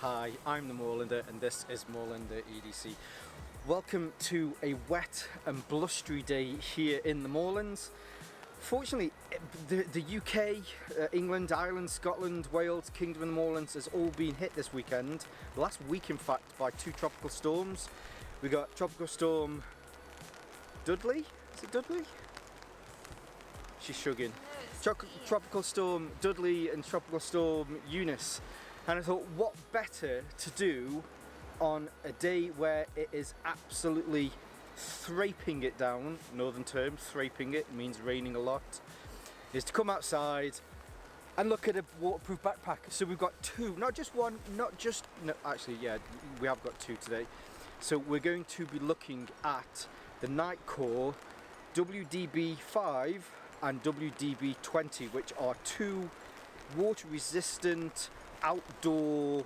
Hi, I'm the Moorlander and this is Moorlander EDC. Welcome to a wet and blustery day here in the Moorlands. Fortunately, the UK, England, Ireland, Scotland, Wales, Kingdom of the Moorlands has all been hit this weekend. Last week in fact, by two tropical storms. We got Tropical Storm Dudley, is it Dudley? She's shrugging. Tropical Storm Dudley and Tropical Storm Eunice. And I thought, what better to do on a day where it is absolutely thraping it down, northern term, thraping it means raining a lot, is to come outside and look at a waterproof backpack. So we've got two, not just one, actually yeah, we have got two today. So we're going to be looking at the Nitecore WDB05 and WDB20, which are two water resistant outdoor,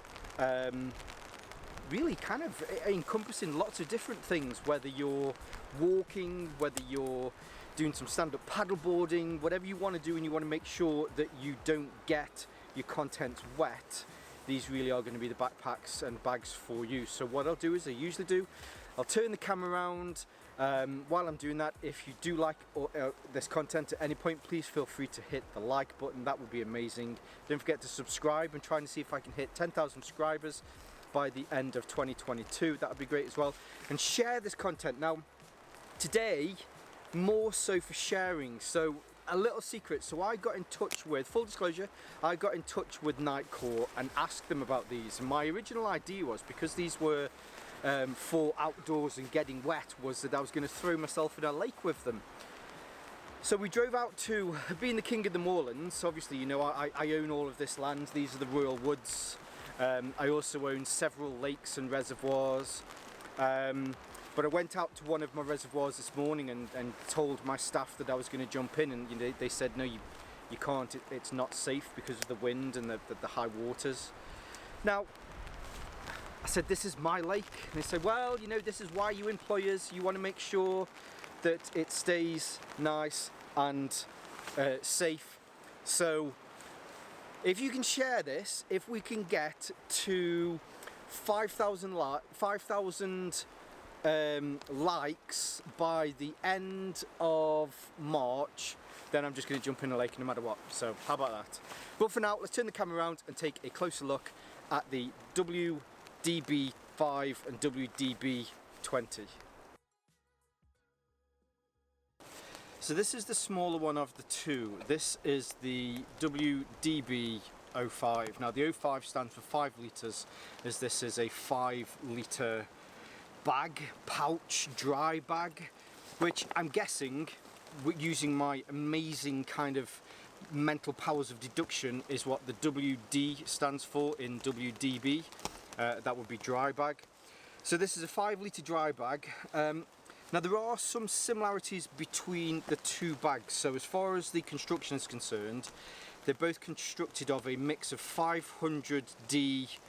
really kind of encompassing lots of different things, whether you're walking, whether you're doing some stand-up paddleboarding, whatever you want to do and you want to make sure that you don't get your contents wet. These really are going to be the backpacks and bags for you. So what I'll do is I usually do, I'll turn the camera around. While I'm doing that, if you do like this content at any point, please feel free to hit the like button. That would be amazing. Don't forget to subscribe. I'm trying to see if I can hit 10,000 subscribers by the end of 2022. That would be great as well. And share this content. Now, today, more so for sharing. So a little secret. So I got in touch with, full disclosure, I got in touch with Nitecore and asked them about these. And my original idea was, because these were for outdoors and getting wet, was that I was going to throw myself in a lake with them. So we drove out to, being the king of the moorlands, obviously you know I own all of this land. These are the Royal Woods. I also own several lakes and reservoirs, but I went out to one of my reservoirs this morning and told my staff that I was going to jump in, and you know, they said no, you can't, it's not safe because of the wind and the high waters. Now I said, this is my lake. And they said, well, you know, this is why you employ us. You want to make sure that it stays nice and safe. So if you can share this, if we can get to 5,000 likes by the end of March, then I'm just going to jump in a lake no matter what. So how about that? But for now, let's turn the camera around and take a closer look at the WDB5 and WDB20. So this is the smaller one of the two. This is the WDB05. Now the 05 stands for 5 litres, as this is a 5 litre bag, pouch, dry bag, which I'm guessing, using my amazing kind of mental powers of deduction, is what the WD stands for in WDB. That would be dry bag. So this is a 5 litre dry bag. Now there are some similarities between the two bags. So as far as the construction is concerned, they're both constructed of a mix of 500D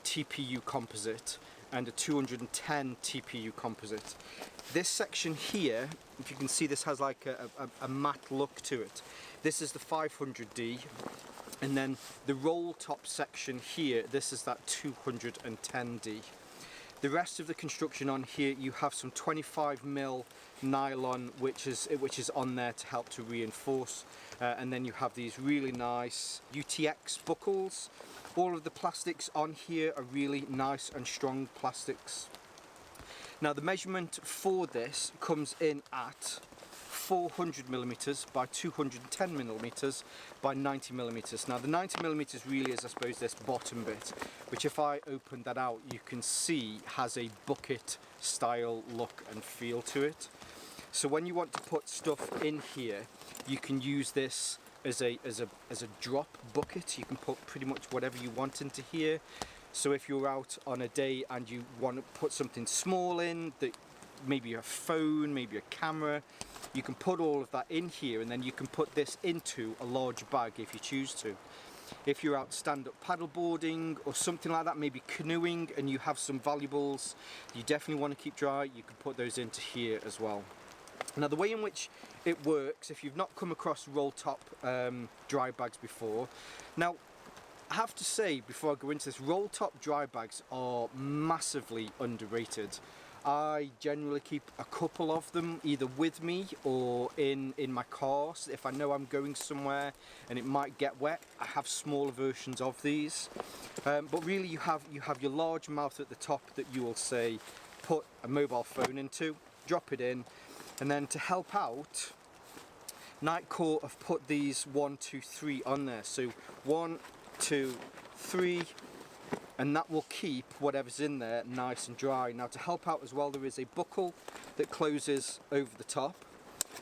TPU composite and a 210 TPU composite. This section here, if you can see, this has like a matte look to it. This is the 500D, and then the roll top section here, this is that 210D. The rest of the construction on here, you have some 25mm nylon, which is on there to help to reinforce, and then you have these really nice UTX buckles. All of the plastics on here are really nice and strong plastics. Now the measurement for this comes in at 400mm by 210mm by 90mm. Now the 90mm really is, I suppose, this bottom bit, which if I open that out, you can see has a bucket style look and feel to it. So when you want to put stuff in here, you can use this as a drop bucket. You can put pretty much whatever you want into here. So if you're out on a day and you want to put something small in, that maybe a phone, maybe a camera, you can put all of that in here, and then you can put this into a large bag if you choose to. If you're out stand-up paddleboarding or something like that, maybe canoeing, and you have some valuables you definitely want to keep dry, you can put those into here as well. Now the way in which it works, if you've not come across roll top dry bags before, now I have to say, before I go into this, roll top dry bags are massively underrated. I generally keep a couple of them either with me or in my car, so if I know I'm going somewhere and it might get wet, I have smaller versions of these. But really you have your large mouth at the top that you will say put a mobile phone into, drop it in, and then to help out, Nitecore have put these 1, 2, 3 on there. So 1, 2, 3, and that will keep whatever's in there nice and dry. Now to help out as well, there is a buckle that closes over the top,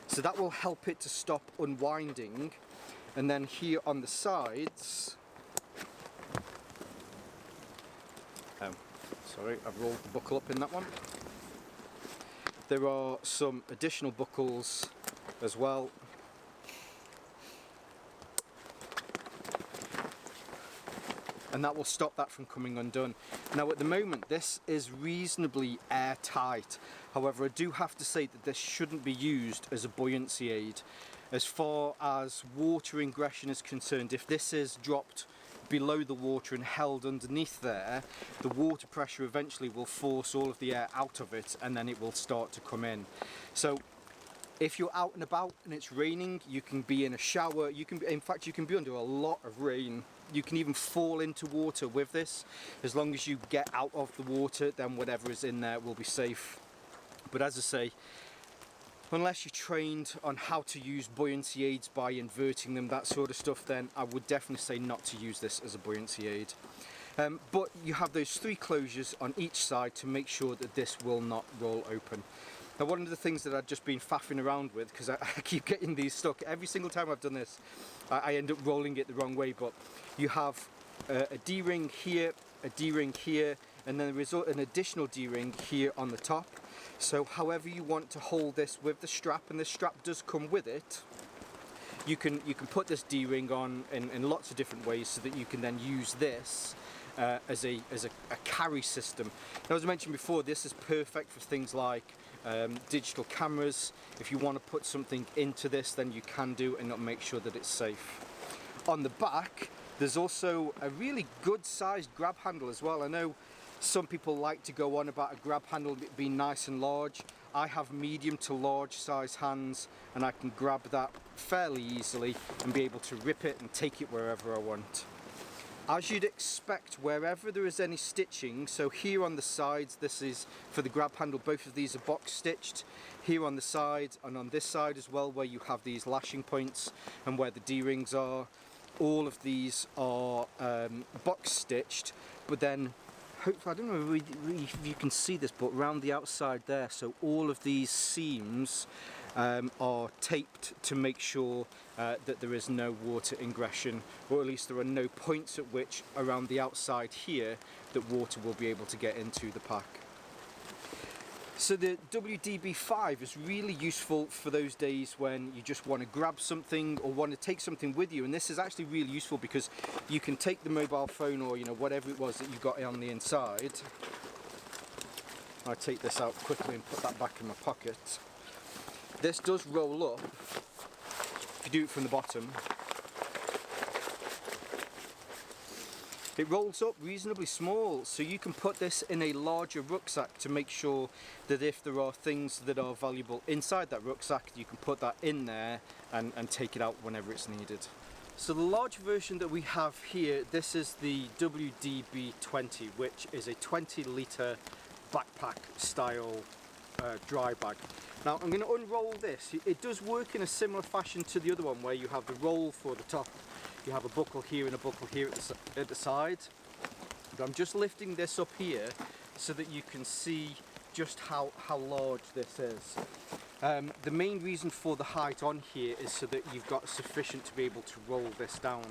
so that will help it to stop unwinding. And then here on the sides, sorry, I've rolled the buckle up in that one. There are some additional buckles as well. And that will stop that from coming undone. Now at the moment this is reasonably airtight, however I do have to say that this shouldn't be used as a buoyancy aid. As far as water ingression is concerned, if this is dropped below the water and held underneath there, the water pressure eventually will force all of the air out of it and then it will start to come in. So if you're out and about and it's raining, you can be in a shower, in fact you can be under a lot of rain. You can even fall into water with this. As long as you get out of the water, then whatever is in there will be safe. But as I say, unless you're trained on how to use buoyancy aids by inverting them, that sort of stuff, then I would definitely say not to use this as a buoyancy aid. But you have those 3 closures on each side to make sure that this will not roll open. Now one of the things that I've just been faffing around with, because I keep getting these stuck, every single time I've done this, I end up rolling it the wrong way, but you have a D-ring here, a D-ring here, and then there is an additional D-ring here on the top. So however you want to hold this with the strap, and the strap does come with it, you can put this D-ring on in lots of different ways so that you can then use this as a carry system. Now as I mentioned before, this is perfect for things like digital cameras. If you want to put something into this, then you can do, and it'll make sure that it's safe. On the back there's also a really good sized grab handle as well. I know some people like to go on about a grab handle being nice and large. I have medium to large size hands and I can grab that fairly easily and be able to rip it and take it wherever I want. As you'd expect, wherever there is any stitching, so here on the sides, this is for the grab handle, both of these are box stitched. Here on the side and on this side as well, where you have these lashing points and where the D-rings are, all of these are box stitched, but then hopefully, I don't know if you can see this, but around the outside there, so all of these seams are taped to make sure that there is no water ingression, or at least there are no points at which around the outside here that water will be able to get into the pack. So the WDB5 is really useful for those days when you just want to grab something or want to take something with you, and this is actually really useful because you can take the mobile phone or whatever it was that you got on the inside. I take this out quickly and put that back in my pocket. This does roll up if you do it from the bottom. It rolls up reasonably small, so you can put this in a larger rucksack to make sure that if there are things that are valuable inside that rucksack, you can put that in there and take it out whenever it's needed. So the large version that we have here, this is the WDB20, which is a 20-litre backpack style dry bag. Now I'm going to unroll this. It does work in a similar fashion to the other one, where you have the roll for the top. You have a buckle here and a buckle here at the side. But I'm just lifting this up here so that you can see just how large this is. The main reason for the height on here is so that you've got sufficient to be able to roll this down.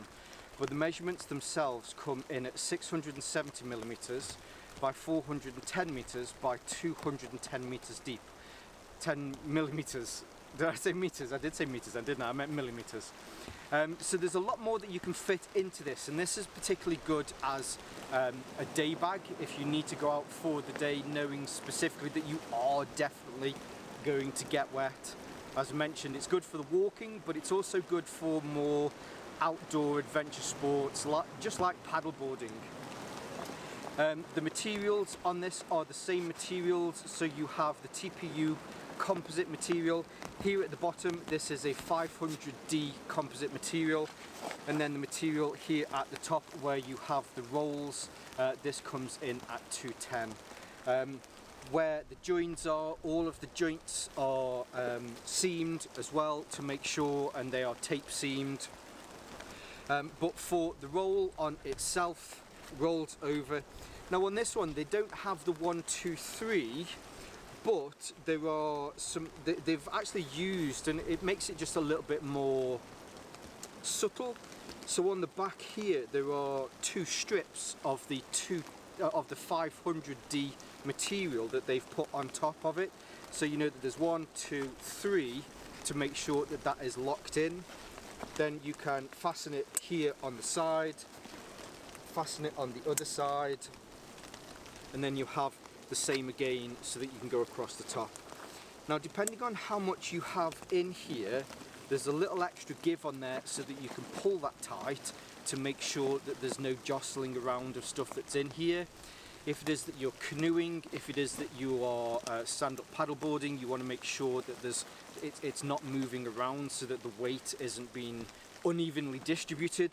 But the measurements themselves come in at 670 millimeters by 410 meters by 210 meters deep. 10 millimeters. Did I say meters? I did say meters, didn't I? I meant millimeters. So there's a lot more that you can fit into this, and this is particularly good as a day bag if you need to go out for the day knowing specifically that you are definitely going to get wet. As I mentioned, it's good for the walking, but it's also good for more outdoor adventure sports, just like paddleboarding. The materials on this are the same materials, so you have the TPU composite material. Here at the bottom, this is a 500D composite material, and then the material here at the top where you have the rolls, this comes in at 210. Where the joints are, all of the joints are seamed as well to make sure, and they are tape seamed. But for the roll on itself, rolls over. Now on this one, they don't have the 1, 2, 3, but there are some, they've actually used, and it makes it just a little bit more subtle. So on the back here, there are 2 strips of the 500D material that they've put on top of it. So you know that there's 1, 2, 3 to make sure that that is locked in. Then you can fasten it here on the side, fasten it on the other side, and then you have the same again so that you can go across the top. Now depending on how much you have in here, there's a little extra give on there so that you can pull that tight to make sure that there's no jostling around of stuff that's in here. If it is that you're canoeing, if it is that you are stand-up paddleboarding, you want to make sure that it's not moving around so that the weight isn't being unevenly distributed.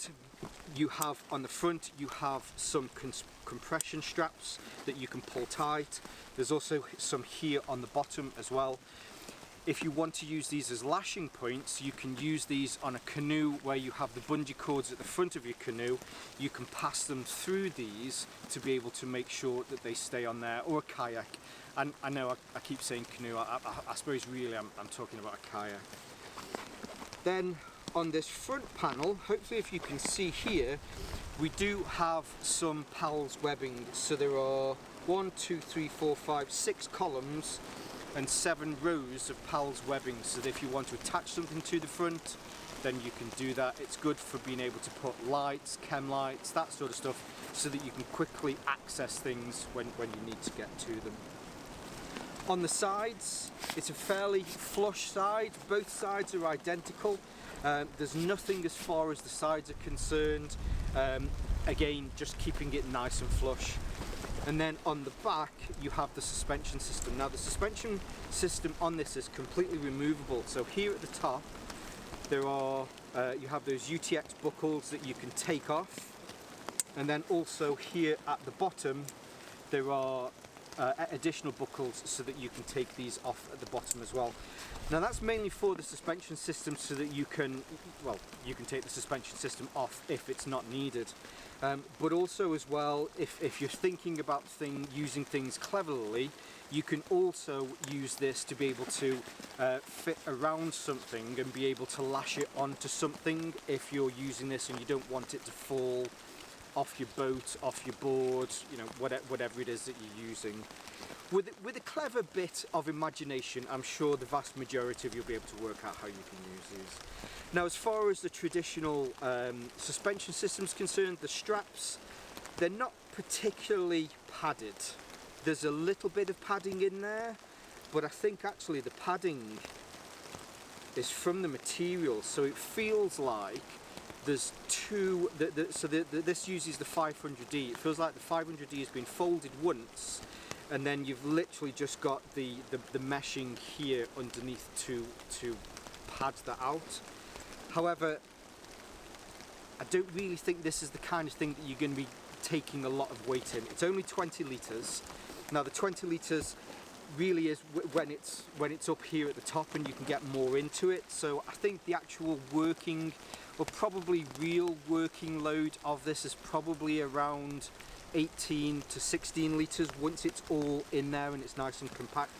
You have on the front, you have some compression straps that you can pull tight. There's also some here on the bottom as well. If you want to use these as lashing points, you can use these on a canoe where you have the bungee cords at the front of your canoe. You can pass them through these to be able to make sure that they stay on there, or a kayak. And I know I keep saying canoe, I suppose really I'm talking about a kayak. Then on this front panel, hopefully if you can see here, we do have some PALS webbing. So there are 1, 2, 3, 4, 5, 6 columns and 7 rows of PALS webbing, so that if you want to attach something to the front, then you can do that. It's good for being able to put lights, chem lights, that sort of stuff, so that you can quickly access things when you need to get to them. On the sides, it's a fairly flush side. Both sides are identical. There's nothing as far as the sides are concerned. Again, just keeping it nice and flush. And then on the back, you have the suspension system. Now the suspension system on this is completely removable. So here at the top, there are, you have those UTX buckles that you can take off. And then also here at the bottom, there are additional buckles so that you can take these off at the bottom as well. Now that's mainly for the suspension system, so that you can, well, you can take the suspension system off if it's not needed. But also as well, if you're thinking about using things cleverly, you can also use this to be able to fit around something and be able to lash it onto something if you're using this and you don't want it to fall off your boat, off your board, you know, whatever it is that you're using. With a clever bit of imagination, I'm sure the vast majority of you will be able to work out how you can use these. Now, as far as the traditional suspension system is concerned, the straps, they're not particularly padded. There's a little bit of padding in there, but I think actually the padding is from the material, so it feels like there's two, this uses the 500D. It feels like the 500D has been folded once, and then you've literally just got the meshing here underneath to pad that out. However, I don't really think this is the kind of thing that you're going to be taking a lot of weight in. It's only 20 litres. Now the 20 litres really is when it's up here at the top and you can get more into it. So I think the actual working, or probably real working load of this is probably around 18 to 16 litres once it's all in there and it's nice and compact.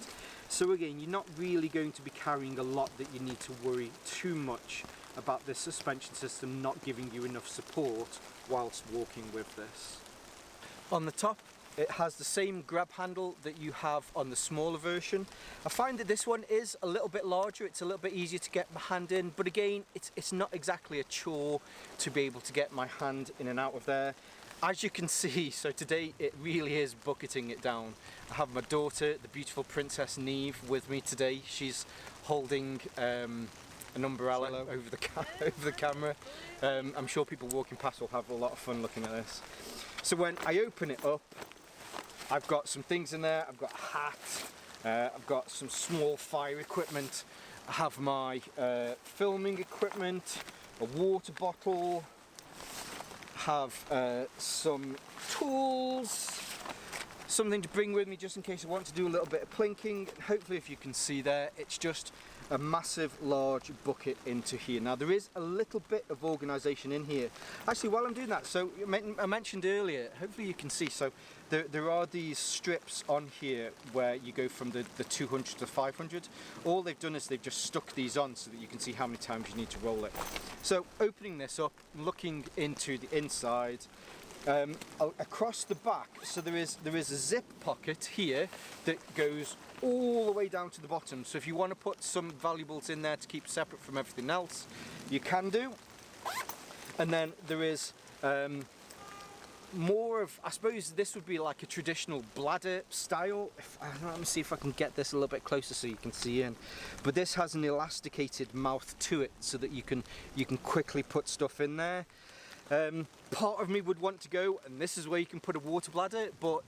So again, you're not really going to be carrying a lot that you need to worry too much about this suspension system not giving you enough support whilst walking with this. On the top, it has the same grab handle that you have on the smaller version. I find that this one is a little bit larger, it's a little bit easier to get my hand in, but again, it's not exactly a chore to be able to get my hand in and out of there. As you can see, so today it really is bucketing it down. I have my daughter, the beautiful Princess Neve, with me today. She's holding a an umbrella Hello. over the camera. I'm sure people walking past will have a lot of fun looking at this. So when I open it up, I've got some things in there. I've got a hat, I've got some small fire equipment, I have my filming equipment, a water bottle, have some tools, something to bring with me just in case I want to do a little bit of plinking. Hopefully, if you can see there, it's just a massive large bucket into here. Now there is a little bit of organisation in here. Actually, while I'm doing that, so I mentioned earlier, hopefully you can see, so there are these strips on here where you go from the 200 to 500. All they've done is they've just stuck these on so that you can see how many times you need to roll it. So opening this up, looking into the inside, across the back, so there is a zip pocket here that goes all the way down to the bottom. So if you want to put some valuables in there to keep separate from everything else, you can do. And then there is more of, I suppose this would be like a traditional bladder style. Let me see if I can get this a little bit closer so you can see in. But this has an elasticated mouth to it so that you can quickly put stuff in there. Part of me would want to go, and this is where you can put a water bladder, but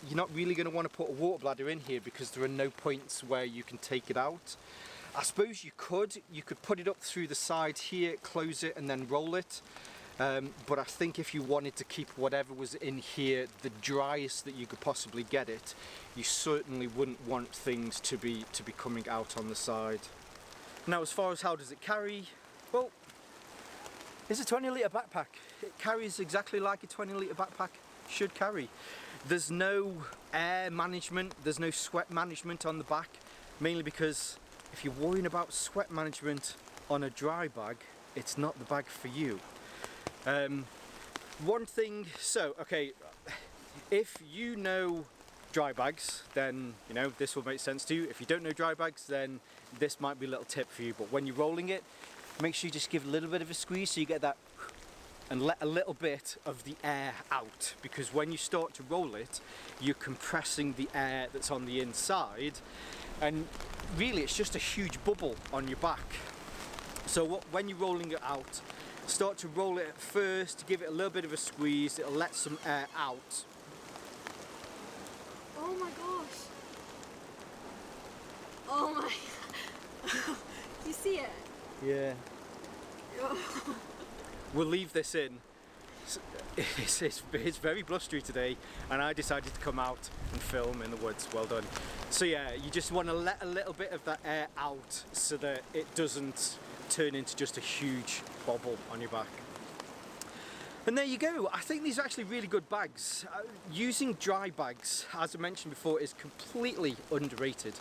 you're not really going to want to put a water bladder in here because there are no points where you can take it out. I suppose you could put it up through the side here, close it and then roll it. But I think if you wanted to keep whatever was in here the driest that you could possibly get it, you certainly wouldn't want things to be coming out on the side. Now, as far as how does it carry, well, it's a 20 litre backpack. It carries exactly like a 20 litre backpack should carry. There's no air management, there's no sweat management on the back, mainly because if you're worrying about sweat management on a dry bag, it's not the bag for you. One thing, so okay, if you know dry bags, then you know this will make sense to you. If you don't know dry bags, then this might be a little tip for you. But when you're rolling it, make sure you just give a little bit of a squeeze so you get that and let a little bit of the air out, because when you start to roll it, you're compressing the air that's on the inside, and really it's just a huge bubble on your back. So when you're rolling it out, start to roll it at first, give it a little bit of a squeeze, it'll let some air out. Oh my gosh. Oh my. You see it? Yeah. We'll leave this in. It's very blustery today, and I decided to come out and film in the woods. Well done. So yeah, you just want to let a little bit of that air out so that it doesn't turn into just a huge bobble on your back. And there you go. I think these are actually really good bags. Using dry bags, as I mentioned before, is completely underrated.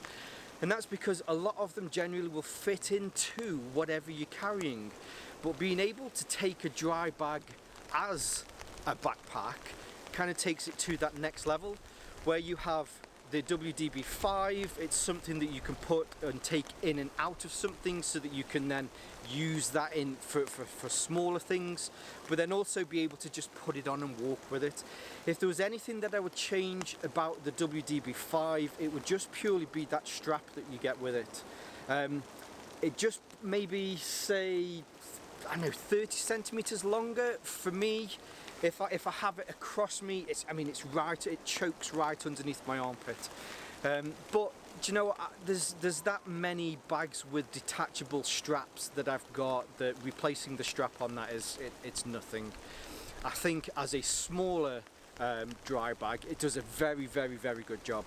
And that's because a lot of them generally will fit into whatever you're carrying. But being able to take a dry bag as a backpack kind of takes it to that next level, where you have the WDB5, it's something that you can put and take in and out of something so that you can then use that in for smaller things, but then also be able to just put it on and walk with it. If there was anything that I would change about the WDB5, it would just purely be that strap that you get with it. It just maybe say, I don't know, 30 centimeters longer for me. If I have it across me, it chokes right underneath my armpit. But do you know what? There's that many bags with detachable straps that I've got that replacing the strap on that it's nothing. I think as a smaller dry bag, it does a very, very, very good job.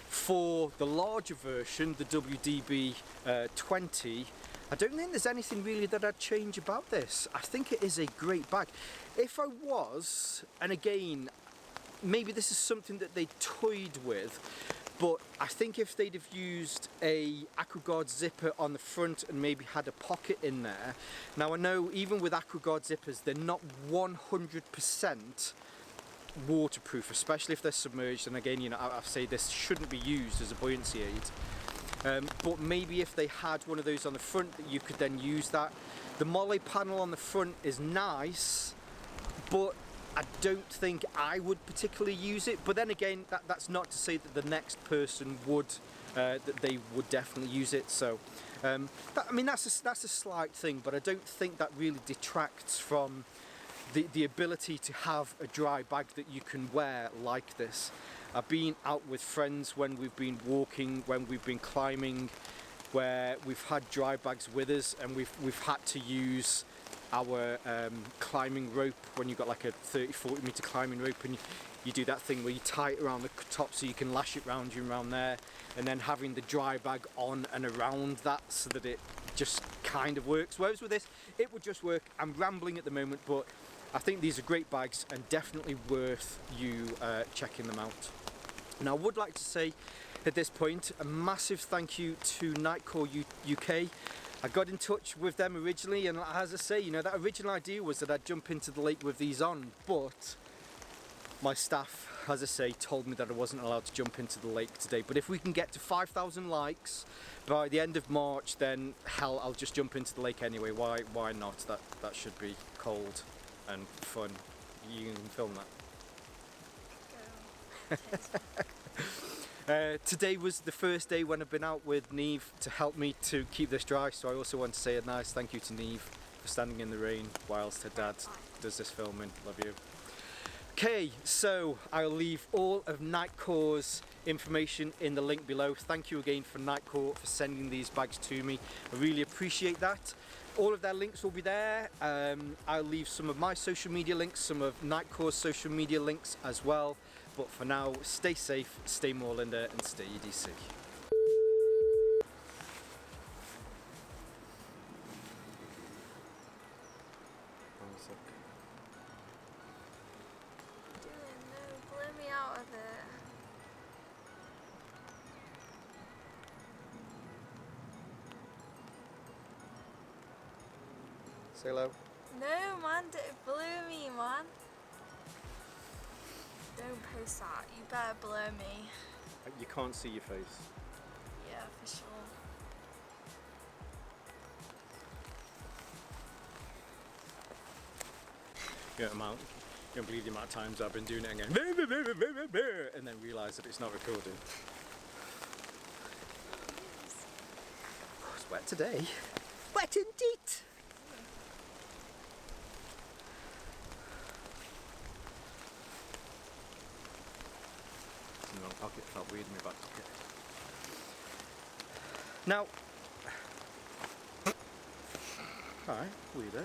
For the larger version, the WDB20, I don't think there's anything really that I'd change about this. I think it is a great bag. If I was, and again, maybe this is something that they toyed with, but I think if they'd have used a AquaGuard zipper on the front and maybe had a pocket in there. Now I know even with AquaGuard zippers, they're not 100% waterproof, especially if they're submerged. And again, you know, I say this shouldn't be used as a buoyancy aid. But maybe if they had one of those on the front, that you could then use that. The Molle panel on the front is nice, but I don't think I would particularly use it. But then again, that's not to say that the next person would, that they would definitely use it. So I mean, that's a slight thing, but I don't think that really detracts from the ability to have a dry bag that you can wear like this. I've been out with friends when we've been walking, when we've been climbing, where we've had dry bags with us, and we've had to use our climbing rope when you've got like a 30-40 meter climbing rope, and you do that thing where you tie it around the top so you can lash it round you around there, and then having the dry bag on and around that so that it just kind of works. Whereas with this, it would just work. I'm rambling at the moment, but I think these are great bags and definitely worth you checking them out. Now, I would like to say at this point a massive thank you to Nitecore UK. I got in touch with them originally, and as I say, you know, that original idea was that I'd jump into the lake with these on, but my staff, as I say, told me that I wasn't allowed to jump into the lake today. But if we can get to 5,000 likes by the end of March, then hell, I'll just jump into the lake anyway. Why not? That should be cold and fun. You can film that. Today was the first day when I've been out with Neve to help me to keep this dry, so I also want to say a nice thank you to Neve for standing in the rain whilst her dad does this filming. Love you. Okay, so I'll leave all of Nitecore's information in the link below. Thank you again for Nitecore for sending these bags to me. I really appreciate that. All of their links will be there. I'll leave some of my social media links, some of Nitecore's social media links as well. But for now, stay safe, stay Moorlander, and stay EDC. Blow me out of it. Say hello. No, man, don't blow me, man. Don't post that. You better blow me. You can't see your face. Yeah, for sure. You don't believe the amount of times I've been doing it again, and then realise that it's not recording. Oh, it's wet today. Wet indeed. In the wrong pocket, felt weird in my back pocket. Now, hi, weirdo.